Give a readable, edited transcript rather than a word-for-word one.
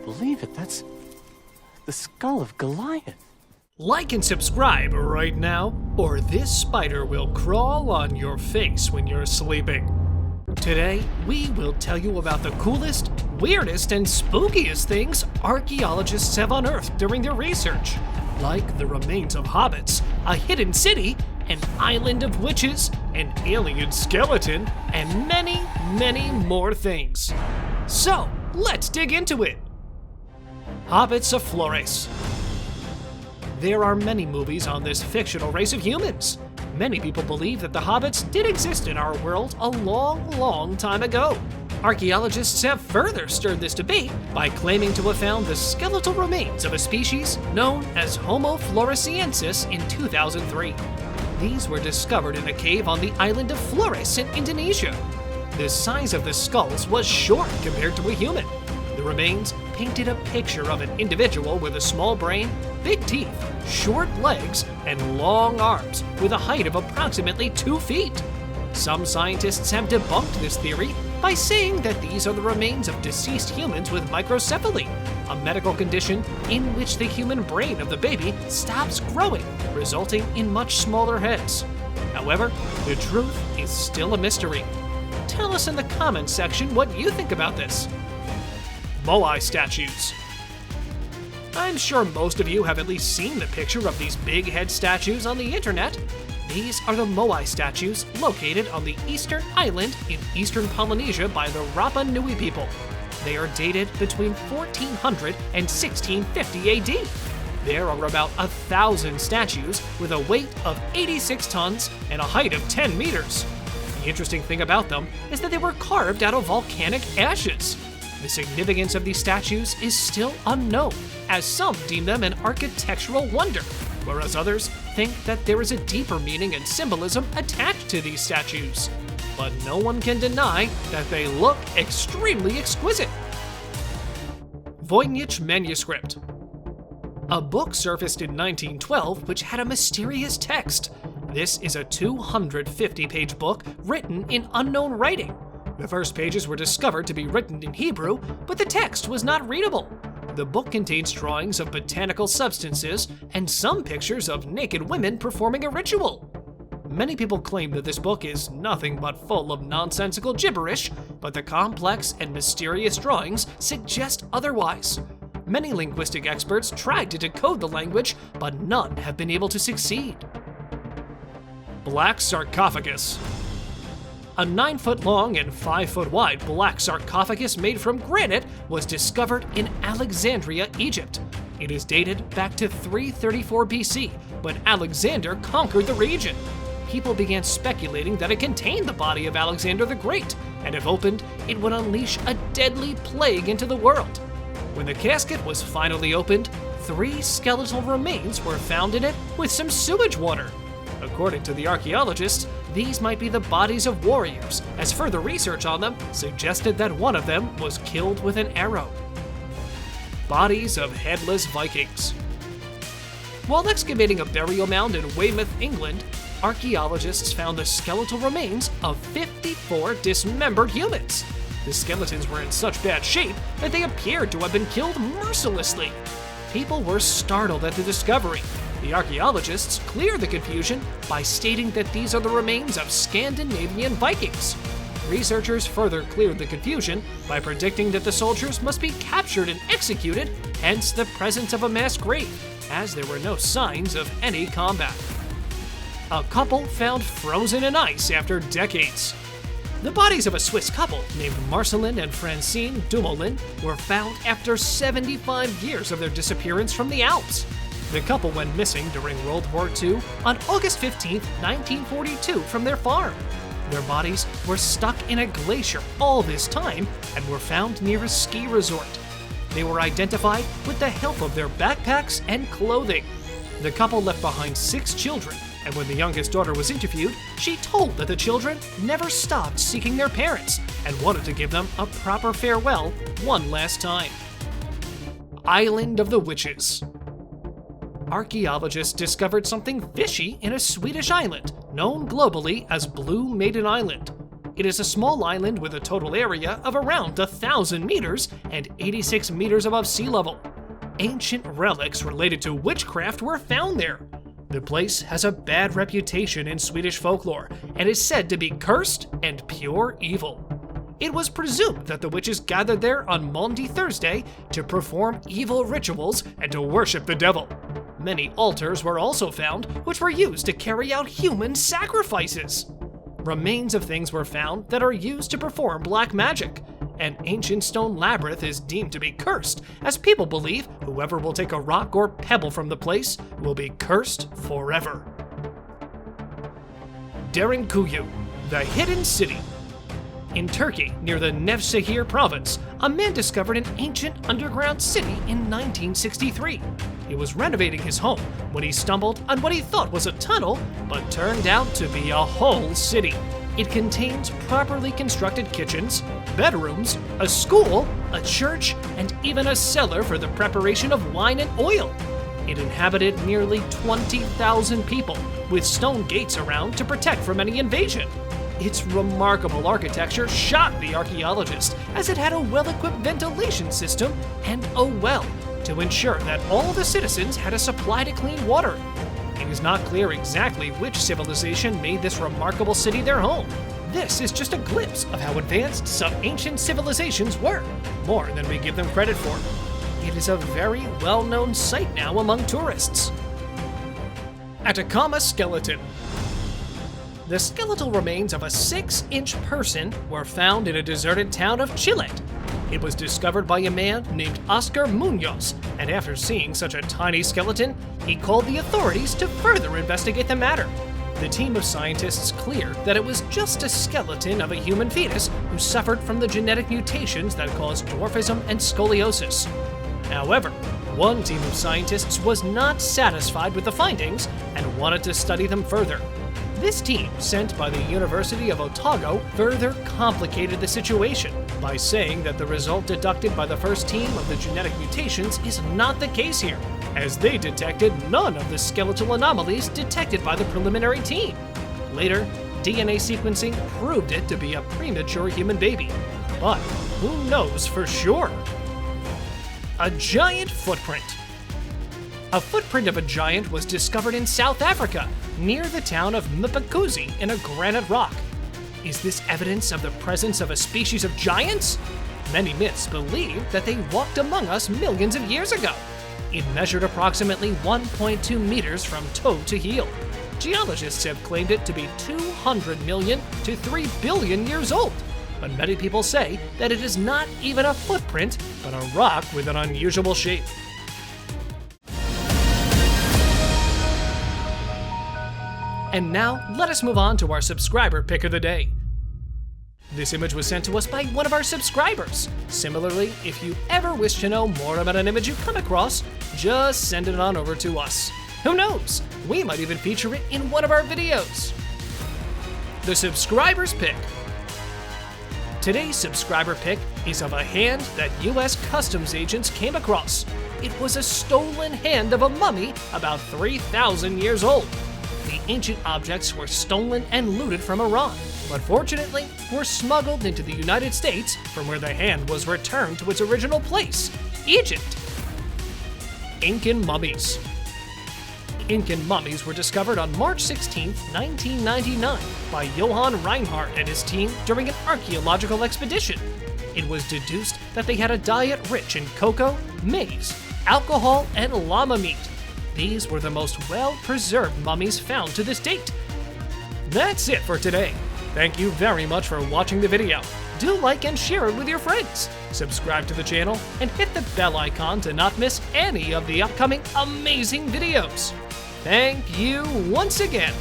can't believe it. That's the skull of Goliath. Like and subscribe right now, or this spider will crawl on your face when you're sleeping. Today, we will tell you about the coolest, weirdest, and spookiest things archaeologists have unearthed during their research, like the remains of hobbits, a hidden city, an island of witches, an alien skeleton, and many, many more things. So, let's dig into it. Hobbits of Flores. There are many movies on this fictional race of humans. Many people believe that the hobbits did exist in our world a long, long time ago. Archaeologists have further stirred this debate by claiming to have found the skeletal remains of a species known as Homo floresiensis in 2003. These were discovered in a cave on the island of Flores in Indonesia. The size of the skulls was short compared to a human. The remains painted a picture of an individual with a small brain, big teeth, short legs, and long arms with a height of approximately 2 feet. Some scientists have debunked this theory by saying that these are the remains of deceased humans with microcephaly, a medical condition in which the human brain of the baby stops growing, resulting in much smaller heads. However, the truth is still a mystery. Tell us in the comments section what you think about this. Moai statues. I'm sure most of you have at least seen the picture of these big head statues on the internet. These are the Moai statues located on the eastern island in eastern Polynesia by the Rapa Nui people. They are dated between 1400 and 1650 AD. There are about 1,000 statues with a weight of 86 tons and a height of 10 meters. The interesting thing about them is that they were carved out of volcanic ashes. The significance of these statues is still unknown, as some deem them an architectural wonder, whereas others think that there is a deeper meaning and symbolism attached to these statues. But no one can deny that they look extremely exquisite. Voynich manuscript. A book surfaced in 1912 which had a mysterious text. This is a 250-page book written in unknown writing. The first pages were discovered to be written in Hebrew, but the text was not readable. The book contains drawings of botanical substances and some pictures of naked women performing a ritual. Many people claim that this book is nothing but full of nonsensical gibberish, but the complex and mysterious drawings suggest otherwise. Many linguistic experts tried to decode the language, but none have been able to succeed. Blacksarcophagus. A 9-foot-long and 5-foot-wide black sarcophagus made from granite was discovered in Alexandria, Egypt. It is dated back to 334 BC, when Alexander conquered the region. People began speculating that it contained the body of Alexander the Great, and if opened, it would unleash a deadly plague into the world. When the casket was finally opened, 3 skeletal remains were found in it with some sewage water. According to the archaeologists, these might be the bodies of warriors, as further research on them suggested that one of them was killed with an arrow. Bodies of headless Vikings. While excavating a burial mound in Weymouth, England, archaeologists found the skeletal remains of 54 dismembered humans. The skeletons were in such bad shape that they appeared to have been killed mercilessly. People were startled at the discovery. The archaeologists cleared the confusion by stating that these are the remains of Scandinavian Vikings. Researchers further cleared the confusion by predicting that the soldiers must be captured and executed, hence the presence of a mass grave, as there were no signs of any combat. A couple found frozen in ice after decades. The bodies of a Swiss couple named Marcelin and Francine Dumoulin were found after 75 years of their disappearance from the Alps. The couple went missing during World War II on August 15, 1942 from their farm. Their bodies were stuck in a glacier all this time and were found near a ski resort. They were identified with the help of their backpacks and clothing. The couple left behind 6 children, and when the youngest daughter was interviewed, she told that the children never stopped seeking their parents and wanted to give them a proper farewell one last time. Island of the Witches. Archaeologists discovered something fishy in a Swedish island, known globally as Blue Maiden Island. It is a small island with a total area of around 1,000 meters and 86 meters above sea level. Ancient relics related to witchcraft were found there. The place has a bad reputation in Swedish folklore and is said to be cursed and pure evil. It was presumed that the witches gathered there on Maundy Thursday to perform evil rituals and to worship the devil. Many altars were also found, which were used to carry out human sacrifices. Remains of things were found that are used to perform black magic. An ancient stone labyrinth is deemed to be cursed, as people believe whoever will take a rock or pebble from the place will be cursed forever. Derin Cuyu, the hidden city. In Turkey, near the Nevşehir province, a man discovered an ancient underground city in 1963. He was renovating his home when he stumbled on what he thought was a tunnel, but turned out to be a whole city. It contains properly constructed kitchens, bedrooms, a school, a church, and even a cellar for the preparation of wine and oil. It inhabited nearly 20,000 people, with stone gates around to protect from any invasion. Its remarkable architecture shocked the archaeologist, as it had a well-equipped ventilation system and a well to ensure that all the citizens had a supply to clean water. It is not clear exactly which civilization made this remarkable city their home. This is just a glimpse of how advanced some ancient civilizations were, more than we give them credit for. It is a very well-known sight now among tourists. Atacama skeleton. The skeletal remains of a 6-inch person were found in a deserted town of Chile. It was discovered by a man named Oscar Munoz, and after seeing such a tiny skeleton, he called the authorities to further investigate the matter. The team of scientists cleared that it was just a skeleton of a human fetus who suffered from the genetic mutations that cause dwarfism and scoliosis. However, one team of scientists was not satisfied with the findings and wanted to study them further. This team, sent by the University of Otago, further complicated the situation by saying that the result deducted by the first team of the genetic mutations is not the case here, as they detected none of the skeletal anomalies detected by the preliminary team. Later, DNA sequencing proved it to be a premature human baby, but who knows for sure? A giant footprint. A footprint of a giant was discovered in South Africa, near the town of Mpukuzi in a granite rock. Is this evidence of the presence of a species of giants? Many myths believe that they walked among us millions of years ago. It measured approximately 1.2 meters from toe to heel. Geologists have claimed it to be 200 million to 3 billion years old, but many people say that it is not even a footprint, but a rock with an unusual shape. And now, let us move on to our subscriber pick of the day. This image was sent to us by one of our subscribers. Similarly, if you ever wish to know more about an image you come across, just send it on over to us. Who knows? We might even feature it in one of our videos. The subscriber's pick. Today's subscriber pick is of a hand that U.S. customs agents came across. It was a stolen hand of a mummy about 3,000 years old. The ancient objects were stolen and looted from Iran, but fortunately were smuggled into the United States, from where the hand was returned to its original place, Egypt. Incan mummies. Incan mummies were discovered on March 16, 1999 by Johann Reinhardt and his team during an archaeological expedition. It was deduced that they had a diet rich in cocoa, maize, alcohol, and llama meat. These were the most well-preserved mummies found to this date. That's it for today. Thank you very much for watching the video. Do like and share it with your friends. Subscribe to the channel and hit the bell icon to not miss any of the upcoming amazing videos. Thank you once again.